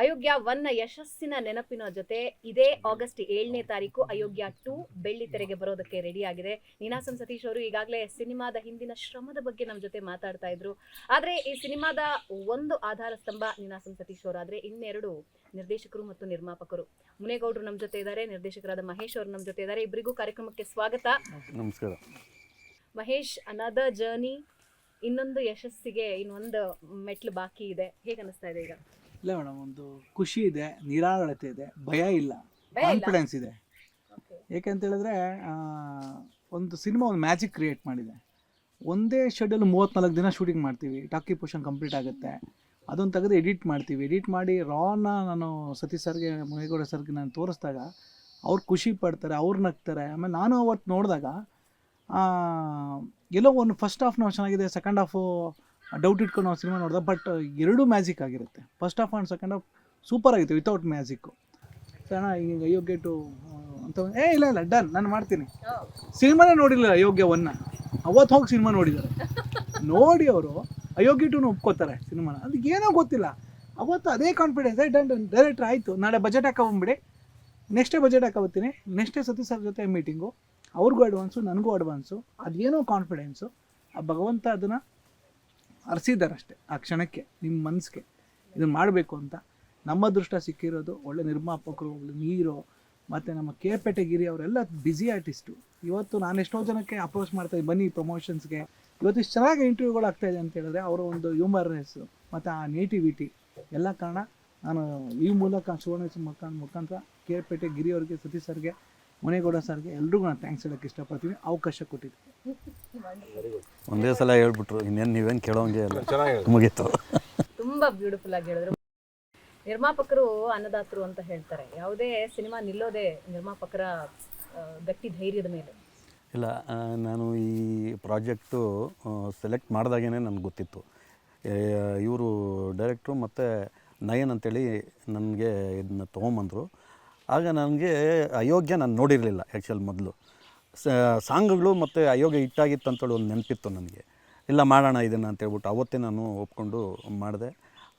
ಅಯೋಗ್ಯ 1 ಯಶಸ್ಸಿನ ನೆನಪಿನ ಜೊತೆ ಇದೇ ಆಗಸ್ಟ್ 7ನೇ ತಾರೀಕು ಅಯೋಗ್ಯ 2 ಬೆಳ್ಳಿ ತೆರೆಗೆ ಬರೋದಕ್ಕೆ ರೆಡಿ ಆಗಿದೆ. ನೀನಾಸಂ ಸತೀಶ್ ಅವರು ಈಗಾಗಲೇ ಸಿನಿಮಾದ ಹಿಂದಿನ ಶ್ರಮದ ಬಗ್ಗೆ ನಮ್ಮ ಜೊತೆ ಮಾತಾಡ್ತಾ ಇದ್ರು. ಆದ್ರೆ ಈ ಸಿನಿಮಾದ ಒಂದು ಆಧಾರ ಸ್ತಂಭ ನೀನಾಸಂ ಸತೀಶ್ ಅವರಾದ್ರೆ ಇನ್ನೆರಡು ನಿರ್ದೇಶಕರು ಮತ್ತು ನಿರ್ಮಾಪಕರು. ಮುನೇಗೌಡರು ನಮ್ಮ ಜೊತೆ ಇದ್ದಾರೆ, ನಿರ್ದೇಶಕರಾದ ಮಹೇಶ್ ಅವರು ನಮ್ಮ ಜೊತೆ ಇದ್ದಾರೆ. ಇಬ್ಬರಿಗೂ ಕಾರ್ಯಕ್ರಮಕ್ಕೆ ಸ್ವಾಗತ. ನಮಸ್ಕಾರ. ಮಹೇಶ್, ಅನದರ್ ಜರ್ನಿ, ಇನ್ನೊಂದು ಯಶಸ್ಸಿಗೆ ಇನ್ನೊಂದು ಮೆಟ್ಲು ಬಾಕಿ ಇದೆ. ಹೇಗೆ ಅನಿಸ್ತಾ ಇದೆ ಈಗ? ಇಲ್ಲ ಮೇಡಮ್, ಒಂದು ಖುಷಿ ಇದೆ, ನಿರಾಳತೆ ಇದೆ, ಭಯ ಇಲ್ಲ, ಕಾನ್ಫಿಡೆನ್ಸ್ ಇದೆ. ಏಕೆಂತ ಹೇಳಿದ್ರೆ ಒಂದು ಸಿನಿಮಾ ಒಂದು ಮ್ಯಾಜಿಕ್ ಕ್ರಿಯೇಟ್ ಮಾಡಿದೆ. ಒಂದೇ ಶೆಡ್ಯೂಲ್ 34 ದಿನ ಶೂಟಿಂಗ್ ಮಾಡ್ತೀವಿ, ಟಾಕಿ ಪೋರ್ಷನ್ ಕಂಪ್ಲೀಟ್ ಆಗುತ್ತೆ, ಅದನ್ನು ತೆಗೆದು ಎಡಿಟ್ ಮಾಡ್ತೀವಿ. ಎಡಿಟ್ ಮಾಡಿ ರಾನ ನಾನು ಸತೀಶ್ ಸರ್ಗೆ, ಮುನೇಗೌಡ ಸರ್ಗೆ ನಾನು ತೋರಿಸಿದಾಗ ಅವ್ರು ಖುಷಿ ಪಡ್ತಾರೆ, ಅವ್ರು ನಗ್ತಾರೆ. ಆಮೇಲೆ ನಾನು ಅವತ್ತು ನೋಡಿದಾಗ ಎಲ್ಲೋ ಒಂದು ಫಸ್ಟ್ ಹಾಫ್ ನಾವು ಚೆನ್ನಾಗಿದೆ, ಸೆಕೆಂಡ್ ಹಾಫು ಡೌಟ್ ಇಟ್ಕೊಂಡು ನಾವು ಸಿನಿಮಾ ನೋಡಿದೆ. ಬಟ್ ಎರಡೂ ಮ್ಯಾಜಿಕ್ ಆಗಿರುತ್ತೆ. First half and second half super ಆಗಿತ್ತು ವಿತೌಟ್ ಮ್ಯಾಜಿಕ್ಕು. ಸಣ್ಣ ಈಗ ಅಯೋಗ್ಯ ಟು ಅಂತ ಇಲ್ಲ ಡನ್, ನಾನು ಮಾಡ್ತೀನಿ. ಸಿನಿಮಾನೇ ನೋಡಿಲ್ಲ ಅಯೋಗ್ಯ 1, ಅವತ್ತು ಹೋಗಿ ಸಿನಿಮಾ ನೋಡಿದ್ದಾರೆ. ನೋಡಿ ಅವರು ಅಯೋಗ್ಯ 2 ಒಪ್ಕೋತಾರೆ ಸಿನಿಮಾನ. ಅದಕ್ಕೆ ಏನೋ ಗೊತ್ತಿಲ್ಲ, ಅವತ್ತು ಅದೇ ಕಾನ್ಫಿಡೆನ್ಸ್, ಡನ್ ಡೈರೆಕ್ಟ್ರ್ ಆಯಿತು, ನಾಳೆ ಬಜೆಟ್ ಹಾಕೊಂಬಿಡಿ, ನೆಕ್ಸ್ಟೇ ಬಜೆಟ್ ಹಾಕೋಬತ್ತೀನಿ, ನೆಕ್ಸ್ಟೇ ಸತೀಶ್ ಸರ್ ಜೊತೆ ಮೀಟಿಂಗು, ಅವ್ರಿಗೂ ಅಡ್ವಾನ್ಸು ನನಗೂ ಅಡ್ವಾನ್ಸು. ಅದೇನೋ ಕಾನ್ಫಿಡೆನ್ಸು, ಆ ಭಗವಂತ ಅದನ್ನು ಅರ್ಸಿದ್ದಾರೆ ಅಷ್ಟೇ ಆ ಕ್ಷಣಕ್ಕೆ, ನಿಮ್ಮ ಮನಸ್ಸಿಗೆ ಇದನ್ನು ಮಾಡಬೇಕು ಅಂತ. ನಮ್ಮ ಅದೃಷ್ಟ ಸಿಕ್ಕಿರೋದು ಒಳ್ಳೆ ನಿರ್ಮಾಪಕರು, ಒಳ್ಳೆ ನೀರು, ಮತ್ತು ನಮ್ಮ KPETE ಗಿರಿ ಅವರೆಲ್ಲ ಬ್ಯುಸಿ ಆರ್ಟಿಸ್ಟು. ಇವತ್ತು ನಾನು ಎಷ್ಟೋ ಜನಕ್ಕೆ ಅಪ್ರೋಚ್ ಮಾಡ್ತಾಯಿದ್ದೆ, ಬನ್ನಿ ಪ್ರಮೋಷನ್ಸ್ಗೆ. ಇವತ್ತು ಇಷ್ಟು ಚೆನ್ನಾಗಿ ಇಂಟರ್ವ್ಯೂಗಳು ಆಗ್ತಾಯಿದೆ ಅಂತ ಹೇಳಿದ್ರೆ ಅವರ ಒಂದು ಹ್ಯೂಮರ್ನೆಸ್ಸು ಮತ್ತು ಆ ನೇಟಿವಿಟಿ ಎಲ್ಲ ಕಾರಣ. ನಾನು ಈ ಮೂಲಕ ಸುವರ್ಣ ಮುಖಾಂತರ KPETE ಗಿರಿ ಅವರಿಗೆ, ಸತೀಶ್ ಸರ್ಗೆ, ಮುನೇಗೌಡ ಸರ್ಗೆ ಎಲ್ರಿಗೂ ನಾನು ಥ್ಯಾಂಕ್ಸ್ ಹೇಳೋಕ್ಕೆ ಇಷ್ಟಪಡ್ತೀನಿ, ಅವಕಾಶ ಕೊಟ್ಟಿದ್ದೆ. ಒಂದೇ ಸಲ ಹೇಳ್ಬಿಟ್ರು, ಇನ್ನೇನು ನೀವೇನು ಕೇಳೋಂಗೆ ಇಲ್ಲ, ಮುಗೀತು. ತುಂಬ ಬ್ಯೂಟಿಫುಲ್ ಆಗಿ ಹೇಳಿದ್ರು. ನಿರ್ಮಾಪಕರು ಅನ್ನದಾತರು ಅಂತ ಹೇಳ್ತಾರೆ. ಯಾವುದೇ ಸಿನಿಮಾ ನಿಲ್ಲೋದೇ ನಿರ್ಮಾಪಕರ ಗಟ್ಟಿ ಧೈರ್ಯದ ಮೇಲೆ. ಇಲ್ಲ, ನಾನು ಈ ಪ್ರಾಜೆಕ್ಟು ಸೆಲೆಕ್ಟ್ ಮಾಡಿದಾಗೇ ನನಗೆ ಗೊತ್ತಿತ್ತು. ಇವರು ಡೈರೆಕ್ಟ್ರು ಮತ್ತು ನಯನ್ ಅಂತೇಳಿ ನನಗೆ ಇದನ್ನ ತೊಗೊಂಬಂದರು. ಆಗ ನನಗೆ ಅಯೋಗ್ಯ ನಾನು ನೋಡಿರಲಿಲ್ಲ ಆ್ಯಕ್ಚುಲಿ. ಮೊದಲು ಸಾಂಗ್ಗಳು ಮತ್ತು ಅಯೋಗ್ಯ ಹಿಟ್ಟಾಗಿತ್ತು ಅಂತೇಳಿ ಒಂದು ನೆನಪಿತ್ತು ನನಗೆ. ಇಲ್ಲ ಮಾಡೋಣ ಇದನ್ನು ಅಂತೇಳ್ಬಿಟ್ಟು ಅವತ್ತೇ ನಾನು ಒಪ್ಕೊಂಡು ಮಾಡಿದೆ.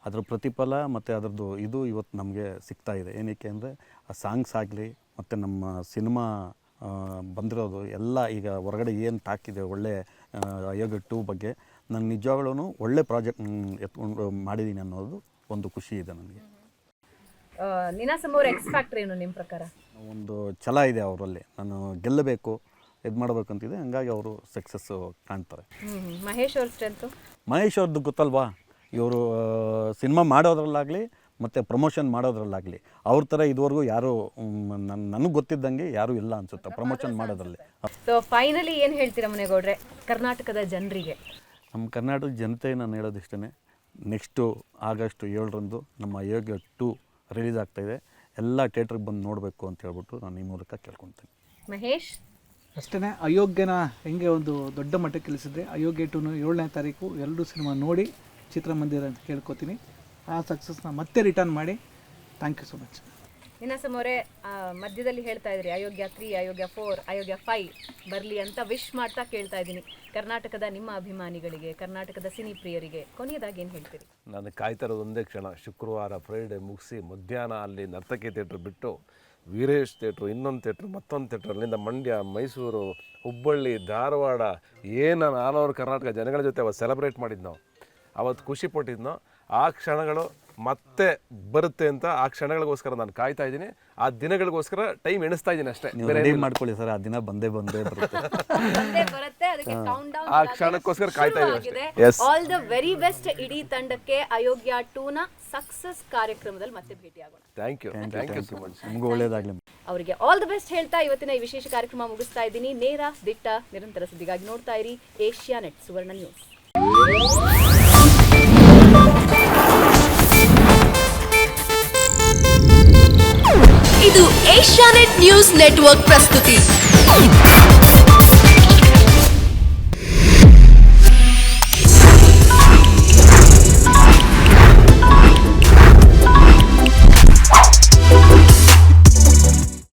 ಅದರ ಪ್ರತಿಫಲ ಮತ್ತು ಅದರದ್ದು ಇದು ಇವತ್ತು ನಮಗೆ ಸಿಗ್ತಾಯಿದೆ. ಏನಕ್ಕೆ ಅಂದರೆ ಆ ಸಾಂಗ್ಸ್ ಆಗಲಿ ಮತ್ತು ನಮ್ಮ ಸಿನಿಮಾ ಬಂದಿರೋದು ಎಲ್ಲ ಈಗ ಹೊರಗಡೆ ಏನು ಟಾಕಿದೆ ಒಳ್ಳೆ ಅಯೋಗ್ಯ 2 ಬಗ್ಗೆ, ನಾನು ನಿಜವಾಗ್ಲೂ ಒಳ್ಳೆ ಪ್ರಾಜೆಕ್ಟ್ ಎತ್ಕೊಂಡು ಮಾಡಿದ್ದೀನಿ ಅನ್ನೋದು ಒಂದು ಖುಷಿ ಇದೆ ನನಗೆ. ನೀನಾಸಂ ಅವರ ಎಕ್ಸ್ ಫ್ಯಾಕ್ಟರ್ ಏನು ನಿಮ್ಮ ಪ್ರಕಾರ? ಒಂದು ಛಲ ಇದೆ ಅವರಲ್ಲಿ, ನಾನು ಗೆಲ್ಲಬೇಕು, ಇದು ಮಾಡಬೇಕಂತಿದೆ, ಹಂಗಾಗಿ ಅವರು ಸಕ್ಸಸ್ಸು ಕಾಣ್ತಾರೆ. ಮಹೇಶ್ ಅವ್ರ ಸ್ಟ್ರೆಂತು? ಮಹೇಶ್ ಅವ್ರದ್ದು ಗೊತ್ತಲ್ವಾ, ಇವರು ಸಿನಿಮಾ ಮಾಡೋದ್ರಲ್ಲಾಗಲಿ ಮತ್ತು ಪ್ರಮೋಷನ್ ಮಾಡೋದ್ರಲ್ಲಾಗಲಿ ಅವ್ರ ಥರ ಇದುವರೆಗೂ ಯಾರು ನನಗೆ ಗೊತ್ತಿದ್ದಂಗೆ ಯಾರೂ ಇಲ್ಲ ಅನಿಸುತ್ತೆ ಪ್ರಮೋಷನ್ ಮಾಡೋದ್ರಲ್ಲಿ. ಸೊ ಫೈನಲಿ ಏನು ಹೇಳ್ತೀರಾ ಮುನೇಗೌಡ್ರೆ ಕರ್ನಾಟಕದ ಜನರಿಗೆ? ನಮ್ಮ ಕರ್ನಾಟಕದ ಜನತೆ ನಾನು ಹೇಳೋದಿಷ್ಟೇ, ನೆಕ್ಸ್ಟು ಆಗಸ್ಟ್ 7ರಂದು ನಮ್ಮ ಅಯೋಗ್ಯ 2 ರಿಲೀಸ್ ಆಗ್ತಾಯಿದೆ. ಎಲ್ಲ ಥಿಯೇಟ್ರಿಗೆ ಬಂದು ನೋಡಬೇಕು ಅಂತ ಹೇಳ್ಬಿಟ್ಟು ನಾನು ಈ ಮೂಲಕ ಕೇಳ್ಕೊತೀನಿ. ಮಹೇಶ್? ಅಷ್ಟೇ, ಅಯೋಗ್ಯನ ಹೆಂಗೆ ಒಂದು ದೊಡ್ಡ ಮಟ್ಟಕ್ಕೆ ಕೆಲಸಿದ್ರೆ ಅಯೋಗ್ಯ 2 7ನೇ ತಾರೀಕು ಎಲ್ಲರೂ ಸಿನಿಮಾ ನೋಡಿ ಚಿತ್ರಮಂದಿರ ಅಂತ ಕೇಳ್ಕೊತೀನಿ. ಆ ಸಕ್ಸಸ್ನ ಮತ್ತೆ ರಿಟರ್ನ್ ಮಾಡಿ. Thank you so much. Ninasam ಅವರೇ, ಮಧ್ಯದಲ್ಲಿ ಹೇಳ್ತಾ ಇದ್ರಿ ಅಯೋಗ್ಯ 3, ಅಯೋಗ್ಯ 4, ಅಯೋಗ್ಯ 5 ಬರಲಿ ಅಂತ ವಿಶ್ ಮಾಡ್ತಾ ಕೇಳ್ತಾ ಇದ್ದೀನಿ. ಕರ್ನಾಟಕದ ನಿಮ್ಮ ಅಭಿಮಾನಿಗಳಿಗೆ, ಕರ್ನಾಟಕದ ಸಿನಿ ಪ್ರಿಯರಿಗೆ ಕೊನೆಯದಾಗಿ ಏನು ಹೇಳ್ತೀರಿ? ನಾನು ಕಾಯ್ತಾ ಇರೋದು ಒಂದೇ ಕ್ಷಣ, ಶುಕ್ರವಾರ ಫ್ರೈಡೇ ಮುಗಿಸಿ ಮಧ್ಯಾಹ್ನ ಅಲ್ಲಿ ನರ್ತಕಿ ಥಿಯೇಟ್ರ್ ಬಿಟ್ಟು ವೀರೇಶ್ ಥಿಯೇಟ್ರು, ಇನ್ನೊಂದು ಥಿಯೇಟ್ರು, ಮತ್ತೊಂದು ಥಿಯೇಟ್ರ್, ಅಲ್ಲಿಂದ ಮಂಡ್ಯ, ಮೈಸೂರು, ಹುಬ್ಬಳ್ಳಿ, ಧಾರವಾಡ, ಏನು ನಾನವರು ಕರ್ನಾಟಕ ಜನಗಳ ಜೊತೆ ಅವತ್ತು ಸೆಲೆಬ್ರೇಟ್ ಮಾಡಿದ್ದು ನಾವು, ಅವತ್ತು ಖುಷಿ ಪಟ್ಟಿದ್ನೋ ಆ ಕ್ಷಣಗಳು ಮತ್ತೆ ಬರುತ್ತೆ ಅಂತ ಆ ಕ್ಷಣಗಳಿಗೋಸ್ಕರ ನಾನು ಕಾಯ್ತಾ ಇದ್ದೀನಿ. ಆ ದಿನಗಳಿಗೋಸ್ಕರ ಟೈಮ್ ಎಣಿಸ್ತಾ ಇದ್ದೀನಿ ಅಷ್ಟೇ. ರೆಡಿ ಮಾಡ್ಕೊಳ್ಳಿ ಸರ್, ಆ ದಿನ ಬಂದೇ ಬರುತ್ತೆ. ಆ ಕ್ಷಣಕ್ಕೋಸ್ಕರ ಕಾಯ್ತಾ ಇದ್ದೀನಿ. ಆಲ್ ದ ವೆರಿ ಬೆಸ್ಟ್ ಇಡೀ ತಂಡಕ್ಕೆ. ಅಯೋಗ್ಯ 2ನ ಸಕ್ಸಸ್ ಕಾರ್ಯಕ್ರಮದಲ್ಲಿ ಮತ್ತೆ ಭೇಟಿಯಾಗೋಣ. Thank you so much. ನಿಮಗೂ ಒಳ್ಳೇದಾಗಲಿ. ಅವರಿಗೆ ಆಲ್ ದ ಬೆಸ್ಟ್ ಹೇಳ್ತಾ ಇವತ್ತಿನ ಈ ವಿಶೇಷ ಕಾರ್ಯಕ್ರಮ ಮುಗಿಸ್ತಾ ಇದ್ದೀನಿ. ನೇರ ದಿಟ್ಟ ನಿರಂತರ ಸುದ್ದಿಗಾಗಿ ನೋಡ್ತಾ ಇರಿ ಏಷ್ಯಾನೆಟ್ ಸುವರ್ಣ ನ್ಯೂಸ್. ಇದು ಏಷ್ಯಾನೆಟ್ ನ್ಯೂಸ್ ನೆಟ್ವರ್ಕ್ ಪ್ರಸ್ತುತಿ.